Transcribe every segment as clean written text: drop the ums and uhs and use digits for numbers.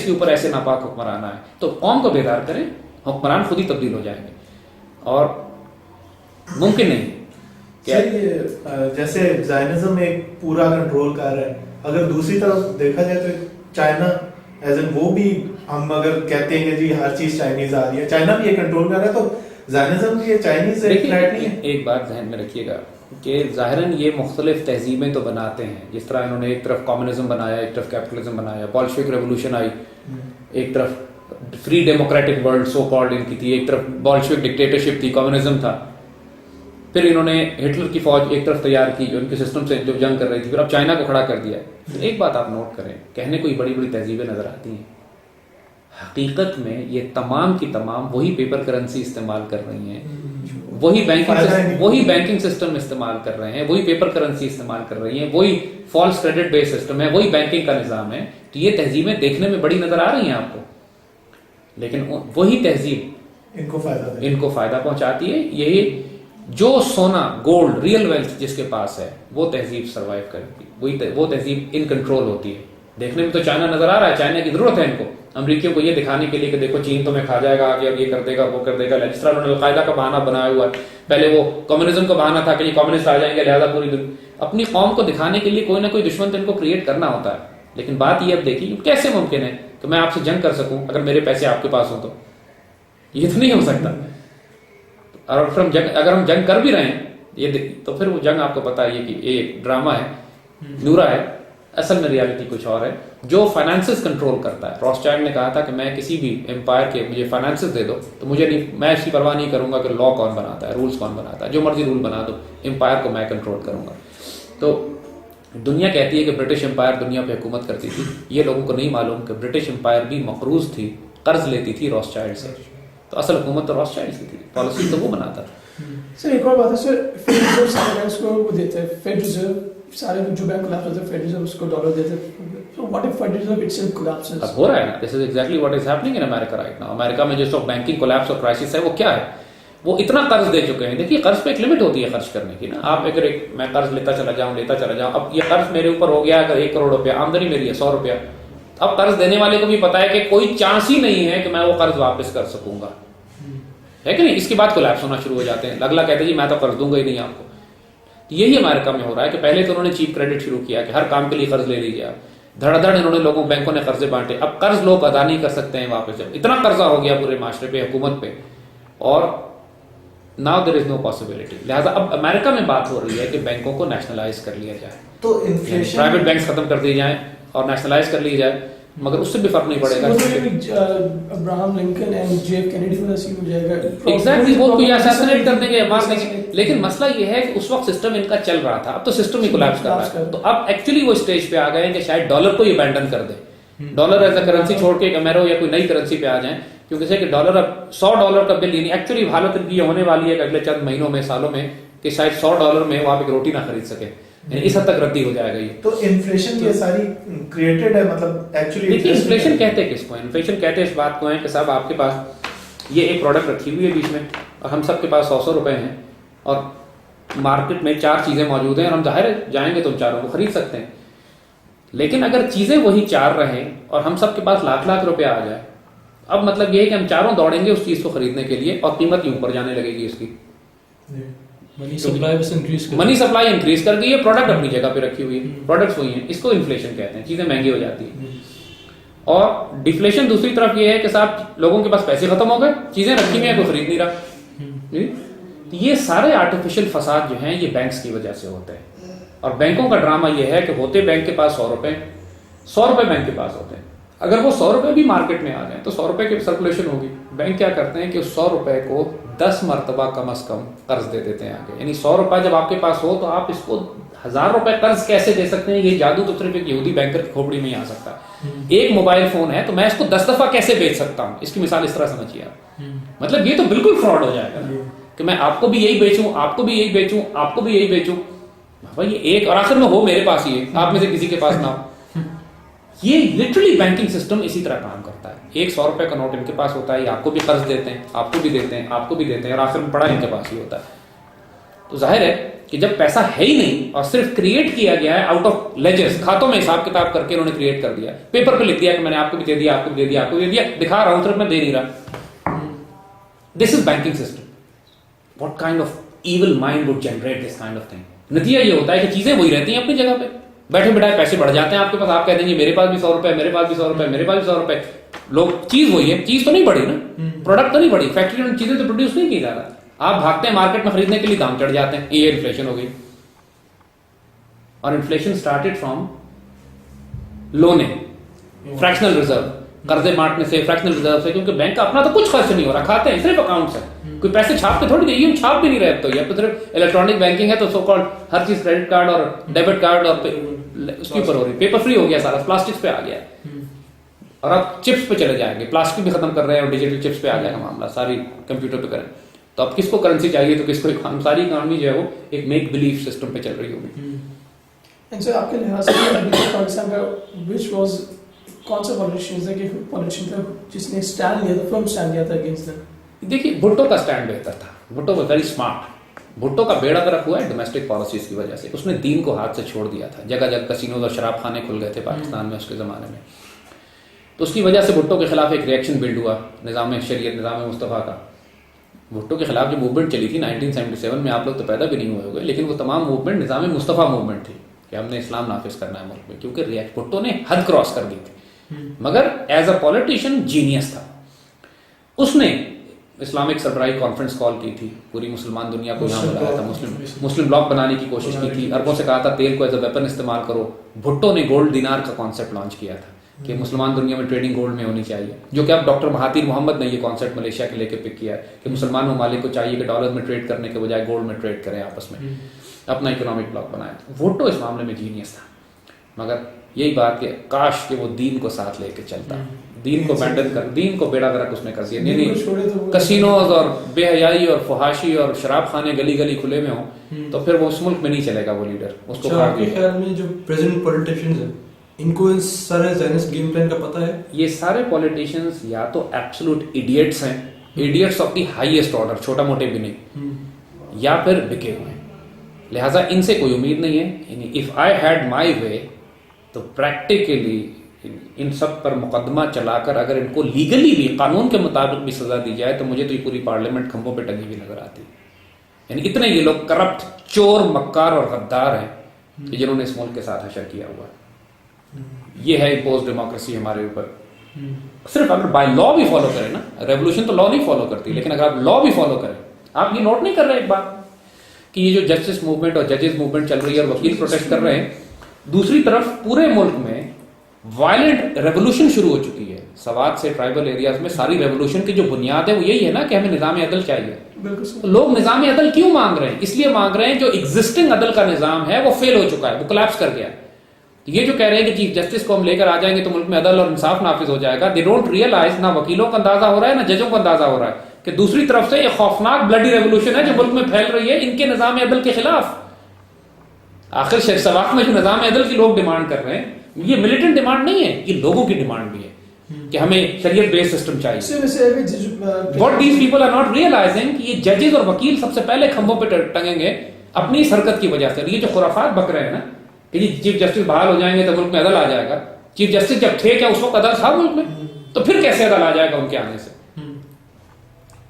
کے اوپر ایسے ناپاک حکمران آئے. تو قوم کو بیدار کریں, حکمران خود ہی تبدیل ہو جائیں گے. اور ممکن نہیں جیسے زائنزم ایک پورا کنٹرول کر رہا ہے, اگر دوسری طرف دیکھا جائے تو چائنا ایز این وہ بھی, ہم اگر کہتے ہیں کہ جی ہر چیز چائنیز آ رہی ہے, چائنا بھی یہ کنٹرول کر رہا ہے, تو زائنزم یہ چائنیز ایک تھریٹ نہیں ہے. ایک بات ذہن میں رکھیے گا کہ ظاہراً یہ مختلف تہذیبیں تو بناتے ہیں, جس طرح انہوں نے ایک طرف کمیونزم بنایا, ایک طرف کیپٹلزم بنایا, بولشوک ریولوشن آئی, ایک طرف free democratic world so called in کی تھی, ایک طرف بولشوک ڈکٹیٹرشپ تھی, کمیونزم تھا. پھر انہوں نے ہٹلر کی فوج ایک طرف تیار کی جو ان کے سسٹم سے جو جنگ کر رہی تھی, پھر اب چائنا کو کھڑا کر دیا. ایک بات آپ نوٹ کریں, کہنے کو بڑی بڑی تہذیبیں نظر آتی ہیں, حقیقت میں یہ تمام کی تمام وہی پیپر کرنسی استعمال کر رہی ہیں, وہی بینکنگ سسٹم استعمال کر رہے ہیں, وہی پیپر کرنسی استعمال کر رہی ہیں, وہی فالس کریڈٹ بیس سسٹم ہے, وہی بینکنگ کا نظام ہے. تو یہ تہذیبیں دیکھنے میں بڑی نظر آ رہی ہیں آپ کو, لیکن وہی تہذیب ان کو فائدہ پہنچاتی ہے. یہی جو سونا گولڈ ریئل ویلتھ جس کے پاس ہے وہ تہذیب سروائیو کرتی, وہ تہذیب ان کنٹرول ہوتی ہے. دیکھنے میں تو چائنا نظر آ رہا ہے, چائنا کی ضرورت ہے ان کو, امریکیوں کو یہ دکھانے کے لیے کہ دیکھو چین تمہیں کھا جائے گا آگے, اب یہ کر دے گا وہ کر دے گا. جس طرح انہوں نے القاعدہ کا بہانہ بنایا ہوا ہے, پہلے وہ کمیونزم کا بہانہ تھا کہ یہ کمیونسٹ آ جائیں گے لہٰذا پوری اپنی قوم کو دکھانے کے لیے کوئی نہ کوئی دشمن تو ان کو کریٹ کرنا ہوتا ہے. لیکن بات یہ اب دیکھیے کیسے ممکن ہے کہ میں آپ سے جنگ کر سکوں اگر میرے پیسے آپ کے پاس ہوں, تو یہ تو نہیں ہو سکتا. اور اگر ہم جنگ کر بھی رہے ہیں تو پھر وہ جنگ آپ کو پتا ہے کہ یہ ڈرامہ ہے, نورا ہے, اصل میں ریالٹی کچھ اور ہے. جو فائنانسز کنٹرول کرتا ہے, راس چائلڈ نے کہا تھا کہ میں کسی بھی امپائر کے مجھے فائنانسز دے دو تو مجھے نہیں, میں اس کی پرواہ نہیں کروں گا کہ لا کون بناتا ہے, رولز کون بناتا ہے, جو مرضی رول بنا دو, امپائر کو میں کنٹرول کروں گا. تو دنیا کہتی ہے کہ برٹش امپائر دنیا پہ حکومت کرتی تھی, یہ لوگوں کو نہیں معلوم کہ برٹش امپائر بھی مقروض تھی, قرض لیتی تھی راس چائلڈ سے. تو اصل حکومت تو راس چائلڈ کی تھی, پالیسی تو وہ بناتا تھا. سر ایک اور بات ہے سر, فیڈ ریزرو سارے بینکس کو وہ دیتے ہیں, فیڈ ریزرو سارے جو بینک کولیپس ہوتے ہیں فیڈ ریزرو اس کو ڈالر دیتے ہیں. So what if Federal Reserve itself collapses? اب ہو رہا ہے نا, this is exactly what is happening in America right now. امریکہ میں جو سب بینکنگ کولیپس اور کرائسس ہے وہ کیا ہے, وہ اتنا قرض دے چکے ہیں. دیکھیے قرض پہ ایک لمٹ ہوتی ہے خرچ کرنے کی نا. آپ اگر میں قرض لیتا چلا جاؤں, اب یہ قرض میرے اوپر ہو گیا اگر 1 کروڑ روپیہ, آمدنی میری ہے 100 روپیہ, اب قرض دینے والے کو بھی پتا ہے کہ کوئی چانس ہی نہیں ہے کہ میں وہ قرض واپس کر سکوں گا, ہے کہ نہیں. اس کے بعد کولیپس ہونا شروع ہو جاتے ہیں. اگلا کہتے ہیں جی میں تو قرض دوں گا ہی نہیں آپ کو. یہی امریکہ میں ہو رہا ہے کہ پہلے تو انہوں نے چیپ کریڈٹ شروع کیا کہ ہر کام کے لیے قرض لے لیجیے آپ, دھڑ دھڑ انہوں نے لوگوں بینکوں نے قرضے بانٹے. اب قرض لوگ ادا نہیں کر سکتے ہیں واپس, جب اتنا قرضہ ہو گیا پورے معاشرے پہ, حکومت پہ, اور now there is no possibility. لہٰذا اب امریکہ میں بات ہو رہی ہے کہ بینکوں کو نیشنلائز کر لیا جائے, تو انفلیشن پرائیویٹ بینکس ختم کر دیے جائیں اور نیشنلائز کر لی جائے, مگر اس سے بھی فرق نہیں پڑے گا. Abraham Lincoln and J F Kennedy والا سین ہو جائے گا, ایگزیکٹلی, وہ کوئی اساسینیٹ کر دیں گے, مار دیں گے. لیکن مسئلہ یہ ہے کہ اس وقت سسٹم ان کا چل رہا تھا, اب تو سسٹم ہی کولیپس کر رہا ہے. تو اب ایکچولی وہ اسٹیج پہ آ گئے ہیں کہ شاید ڈالر کو ہی ابینڈن کر دیں, ڈالر ایز اے کرنسی چھوڑ کے ایمرو یا کوئی نئی کرنسی پہ آ جائیں, کیونکہ سے کہ ڈالر اب $100 کا بل, یعنی ایکچولی حالت یہ ہونے والی ہے کہ اگلے چند مہینوں میں سالوں میں کہ شاید $100 میں وہ آپ ایک روٹی نہ خرید سکے, یعنی اس حد تک ردی ہو جائے گا. یہ تو انفلیشن یہ ساری کریٹڈ ہے, مطلب ایکچولی دیکھیے انفلیشن کہتے کس کو, انفلیشن کہتے اس بات کو ہیں کہ صاحب آپ کے پاس یہ ایک پروڈکٹ رکھی ہوئی ہے بیچ میں, اور ہم سب کے پاس 100 روپے ہیں, اور مارکیٹ میں 4 چیزیں موجود ہیں, اور ہم ظاہر جائیں گے تو 4 کو خرید سکتے ہیں. لیکن اگر چیزیں وہی 4 رہیں اور ہم سب کے پاس لاکھ روپیہ آ جائے, اب مطلب یہ ہے کہ ہم چاروں دوڑیں گے اس چیز کو خریدنے کے لیے, اور قیمت یوں اوپر جانے لگے گی اس کی. منی سپلائی انکریز کر گئی ہے, پروڈکٹ اپنی جگہ پہ رکھی ہوئی ہے, پروڈکٹس وہی ہیں, اس کو انفلیشن کہتے ہیں, چیزیں مہنگی ہو جاتی ہیں. اور ڈیفلیشن دوسری طرف یہ ہے کہ صاحب لوگوں کے پاس پیسے ختم ہو گئے, چیزیں رکھی ہوئی ہیں کوئی خرید نہیں رہا. یہ سارے آرٹیفیشل فساد جو ہیں یہ بینکس کی وجہ سے ہوتے ہیں. اور بینکوں کا ڈرامہ یہ ہے کہ ہوتے بینک کے پاس 100 روپے بینک کے پاس ہوتے ہیں. اگر وہ 100 روپے بھی مارکیٹ میں آ جائیں تو 100 روپے کی سرکولیشن ہوگی. بینک کیا کرتے ہیں کہ اس 100 روپے کو 10 مرتبہ کم از کم قرض دے دیتے ہیں آگے. یعنی 100 روپے جب آپ کے پاس ہو تو آپ اس کو 1000 روپے قرض کیسے دے سکتے ہیں. یہ جادو تو صرف ایک یہودی بینکر کی کھوپڑی میں ہی آ سکتا ہے. ایک موبائل فون ہے تو میں اس کو 10 دفعہ کیسے بیچ سکتا ہوں, اس کی مثال اس طرح سمجھیے آپ. مطلب یہ تو بالکل فراڈ ہو جائے گا کہ میں آپ کو بھی یہی بیچوں, آپ کو بھی یہی بیچوں, آپ کو بھی یہی بیچوں. بھائی یہ ایک, اور آخر میں ہو میرے پاس ہی ہے, آپ میں سے کسی کے پاس نہ ہو. یہ لٹرلی بینکنگ سسٹم اسی طرح کام کرتا ہے. ایک 100 روپے کا نوٹ ان کے پاس ہوتا ہے, آپ کو بھی قرض دیتے ہیں, آپ کو بھی دیتے ہیں, آپ کو بھی دیتے ہیں, اور آخر میں پڑا ان کے پاس ہی ہوتا ہے. تو ظاہر ہے کہ جب پیسہ ہے ہی نہیں اور صرف کریٹ کیا گیا ہے آؤٹ آف لیجرز, کھاتوں میں حساب کتاب کر کے انہوں نے کریٹ کر دیا, پیپر پہ لکھ دیا کہ میں نے آپ کو بھی دے دیا, آپ کو بھی دے دیا, آپ کو بھی دے دیا, دکھا رہا ہوں صرف میں دے نہیں رہا. This is banking system. What kind of evil mind would generate this kind of thing. نتیجہ یہ ہوتا ہے کہ چیزیں وہی رہتی ہیں اپنی جگہ پہ, بیٹھے بیٹھائے پیسے بڑھ جاتے ہیں آپ کے پاس, آپ کہتے ہیں میرے پاس بھی 100 روپے, میرے پاس بھی 100 روپے, میرے پاس بھی 100 روپے. لوگ چیز وہی ہے, چیز تو نہیں بڑھی نا, پروڈکٹ تو نہیں بڑھی, فیکٹری میں چیزیں تو پروڈیوس نہیں کی جا رہا. آپ بھاگتے ہیں مارکیٹ میں خریدنے کے لیے, دام چڑھ جاتے ہیں, یہ انفلیشن ہو گئی. اور inflation started from loaning, fractional reserve, قرضے بانٹنے سے, فریکشنل ریزرو سے, کیونکہ بینک کا اپنا تو کچھ خرچ نہیں ہو رہا, کھاتے ہیں صرف اکاؤنٹ سے, کوئی پیسے چھاپ کے تھوڑی نہیں, چھاپ بھی نہیں رہے. تو یہ صرف الیکٹرانک بینکنگ ہے تو سو کالڈ ہر چیز کریڈٹ کارڈ اور ڈیبٹ کارڈ اور اس کے اوپر ہو رہی, پیپر فری ہو گیا سارا, پلاسٹک پہ آ گیا. اور اب چپس پہ چلے جائیں گے, پلاسٹک بھی ختم کر رہے ہیں اور ڈیجیٹل چپس پہ آ جائے گا معاملہ, ساری کمپیوٹر پہ کریں. تو اب کس کو کرنسی چاہیے تو کس کو, ساری اکانومی جو ہے وہ ایک میک بلیف سسٹم پہ چل رہی ہوگی. آپ کے لحاظ سے پاکستان کا وچ واز کون سا پالیٹیشین ہے کہ پالیٹیشین تھا جس نے اسٹینڈ لیا تھا, فرم اسٹینڈ لیا تھا اگینسٹ دیم؟ دیکھیے بھٹو کا اسٹینڈ بہتر تھا. Bhutto was very smart. Bhutto کا بیڑا غرق ہوا ہے ڈومیسٹک پالیسیز کی وجہ سے. اس نے دین کو ہاتھ سے چھوڑ دیا تھا, جگہ جگہ کسینوز اور شراب خانے کھل گئے تھے پاکستان میں اس کے زمانے میں. تو اس کی وجہ سے بھٹو کے خلاف ایک ریئیکشن بلڈ ہوا, نظام شریعت, نظام مصطفیٰ کا. بھٹو کے خلاف جو موومنٹ چلی تھی 1977 میں, آپ لوگ تو پیدا بھی نہیں ہوئے ہوگے, لیکن وہ تمام موومنٹ نظام مصطفیٰ موومنٹ تھی کہ ہم نے اسلام نافذ کرنا ہے ملک میں, کیونکہ بھٹو نے حد کراس کر دی تھی. مگر ایز اے پولیٹیشین جینیس تھا. اس نے اسلامک سربراہی کانفرنس کال کی تھی, پوری مسلمان دنیا کو یہاں بلایا تھا, مسلم بلاک بنانے کی کوشش کی تھی, عربوں سے کہا تھا تیل کو ایز اے ویپن استعمال کرو. بھٹو نے گولڈ دینار کا کانسیپٹ لانچ کیا تھا کہ مسلمان دنیا میں ٹریڈنگ گولڈ میں ہونی چاہیے, جو کہ اب ڈاکٹر مہاتیر محمد نے یہ کانسیپٹ ملیشیا کے لے کے پک کیا ہے کہ مسلمان ممالک کو چاہیے کہ ڈالر میں ٹریڈ کرنے کے بجائے گولڈ میں ٹریڈ کریں, آپس میں اپنا اکنامک بلاک بنائے. بھٹو اس معاملے میں جینیس تھا. مگر یہی بات کہ کاش کہ وہ دین کو ساتھ لے کے چلتا, دین کو بینڈن کر, دین کو بیڑا غرق اس نے کر دیا. نہیں کسینوز اور بے حیائی اور فحاشی اور شراب خانے گلی گلی کھلے میں ہوں تو پھر وہ اس ملک میں نہیں چلے گا وہ لیڈر. اس کو آپ کے خیال میں جو پریزنٹ پولیٹیشینز ہیں ان کو ان سارے زائنسٹ گیم پلان کا پتہ ہے؟ یہ سارے پولیٹیشینز یا تو ایبسولوٹ ایڈیٹس ہیں, idiots of the highest order, چھوٹا موٹے بھی نہیں, یا پھر بکے ہوئے ہیں. لہٰذا ان سے کوئی امید نہیں ہے. اف آئی ہیڈ مائی وے تو پریکٹیکلی ان سب پر مقدمہ چلا کر اگر ان کو لیگلی بھی قانون کے مطابق بھی سزا دی جائے تو مجھے تو یہ پوری پارلیمنٹ کھمبوں پہ ٹنگی ہوئی نظر آتی. یعنی اتنے یہ لوگ کرپٹ, چور, مکار اور غدار ہیں کہ جنہوں نے اس ملک کے ساتھ حشر کیا ہوا ہے. یہ ہے امپوز ڈیموکریسی ہمارے اوپر. صرف اگر بائی لا بھی فالو کریں نا, ریولوشن تو لا نہیں فالو کرتی, لیکن اگر آپ لا بھی فالو کریں, آپ یہ نوٹ نہیں کر رہے ایک بات کہ یہ جو جسٹس موومنٹ اور ججز موومنٹ چل رہی ہے اور وکیل پروٹیسٹ کر رہے ہیں, دوسری طرف پورے ملک میں وائلنٹ ریولوشن شروع ہو چکی ہے. سوات سے ٹرائبل ایریاز میں ساری ریولوشن کی جو بنیاد ہے وہ یہی ہے نا کہ ہمیں نظام عدل چاہیے. لوگ نظام عدل کیوں مانگ رہے ہیں؟ اس لیے مانگ رہے ہیں جو ایگزسٹنگ عدل کا نظام ہے وہ فیل ہو چکا ہے, وہ کلیپس کر گیا. یہ جو کہہ رہے ہیں کہ چیف جسٹس کو ہم لے کر آ جائیں گے تو ملک میں عدل اور انصاف نافذ ہو جائے گا, دے ڈونٹ ریئلائز, نہ وکیلوں کو اندازہ ہو رہا ہے نہ ججوں کو اندازہ ہو رہا ہے کہ دوسری طرف سے یہ خوفناک بلڈی ریولوشن ہے جو ملک میں پھیل رہی ہے ان کے نظام عدل کے خلاف. آخر شیخ سوات میں جو نظام عدل کی لوگ ڈیمانڈ کر رہے ہیں یہ ملیٹنٹ ڈیمانڈ نہیں ہے, یہ لوگوں کی ڈیمانڈ بھی ہے کہ ہمیں شریعت بیس سسٹم چاہیے. What these people are not realizing کہ یہ ججز اور وکیل سب سے پہلے کھمبوں پہ ٹنگیں گے اپنی اس حرکت کی وجہ سے. یہ جو خرافات بک رہے ہیں نا کہ جی چیف جسٹس بحال ہو جائیں گے تو ملک میں عدل آ جائے گا, چیف جسٹس جب تھے کیا اس وقت عدل تھا ملک میں, تو پھر کیسے عدل آ جائے گا ان کے آنے سے؟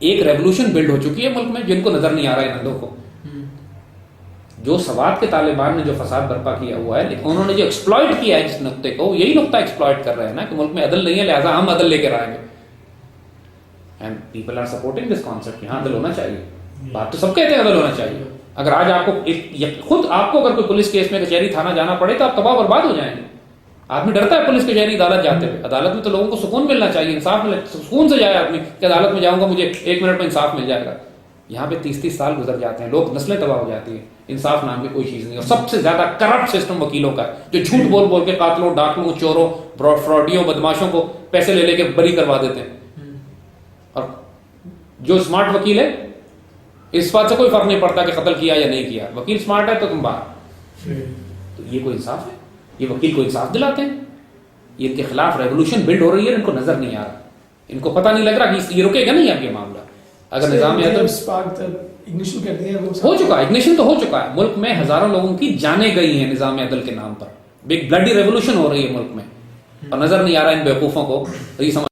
ایک ریولوشن بلڈ ہو چکی ہے ملک میں جن کو نظر نہیں آ رہا ہے نندوں کو. جو سوات کے طالبان نے جو فساد برپا کیا ہوا ہے, لیکن انہوں نے جو ایکسپلائٹ کیا ہے جس نقطے کو, یہی نقطہ ایکسپلائٹ کر رہے ہیں نا کہ ملک میں عدل نہیں ہے لہٰذا ہم عدل لے کر آئیں گے. And people are supporting this concept, یہاں عدل ہونا چاہیے. بات تو سب کہتے ہیں عدل ہونا چاہیے. اگر آج آپ کو خود آپ کو اگر کوئی پولیس کیس میں کچہری تھانہ جانا پڑے تو آپ تباہ برباد ہو جائیں گے. آدمی ڈرتا ہے پولیس کچہری عدالت جاتے ہوئے. عدالت میں تو لوگوں کو سکون ملنا چاہیے, انصاف ملنا, سکون سے جائے آدمی کہ عدالت میں جاؤں گا مجھے 1 منٹ میں انصاف مل جائے گا. یہاں پہ 30-30 سال گزر جاتے ہیں, لوگ نسلیں تباہ ہو جاتی ہیں, انصاف نام کی کوئی چیز نہیں. اور سب سے زیادہ کرپٹ سسٹم وکیلوں کا ہے جو جھوٹ بول بول کے قاتلوں, ڈاکوؤں, چوروں, فراڈیوں, بدماشوں کو پیسے لے لے کے بری کروا دیتے ہیں. اور جو اسمارٹ وکیل ہے اس بات سے کوئی فرق نہیں پڑتا کہ قتل کیا یا نہیں کیا, وکیل اسمارٹ ہے تو تم باہر. تو یہ کوئی انصاف ہے؟ یہ وکیل کو انصاف دلاتے ہیں؟ یہ ان کے خلاف ریولوشن بلڈ ہو رہی ہے, ان کو نظر نہیں آ رہا, ان کو پتہ نہیں لگ رہا کہ یہ رکے گا نہیں اب یہ معاملہ. اگر نظام عدل اگنیشن کہتے ہیں ہو چکا ہے, اگنیشن تو ہو چکا ہے, ملک میں ہزاروں لوگوں کی جانیں گئی ہیں نظام عدل کے نام پر, ایک بلڈی ریولوشن ہو رہی ہے ملک میں, اور نظر نہیں آ رہا ان بیوقوفوں کو, یہ سمجھ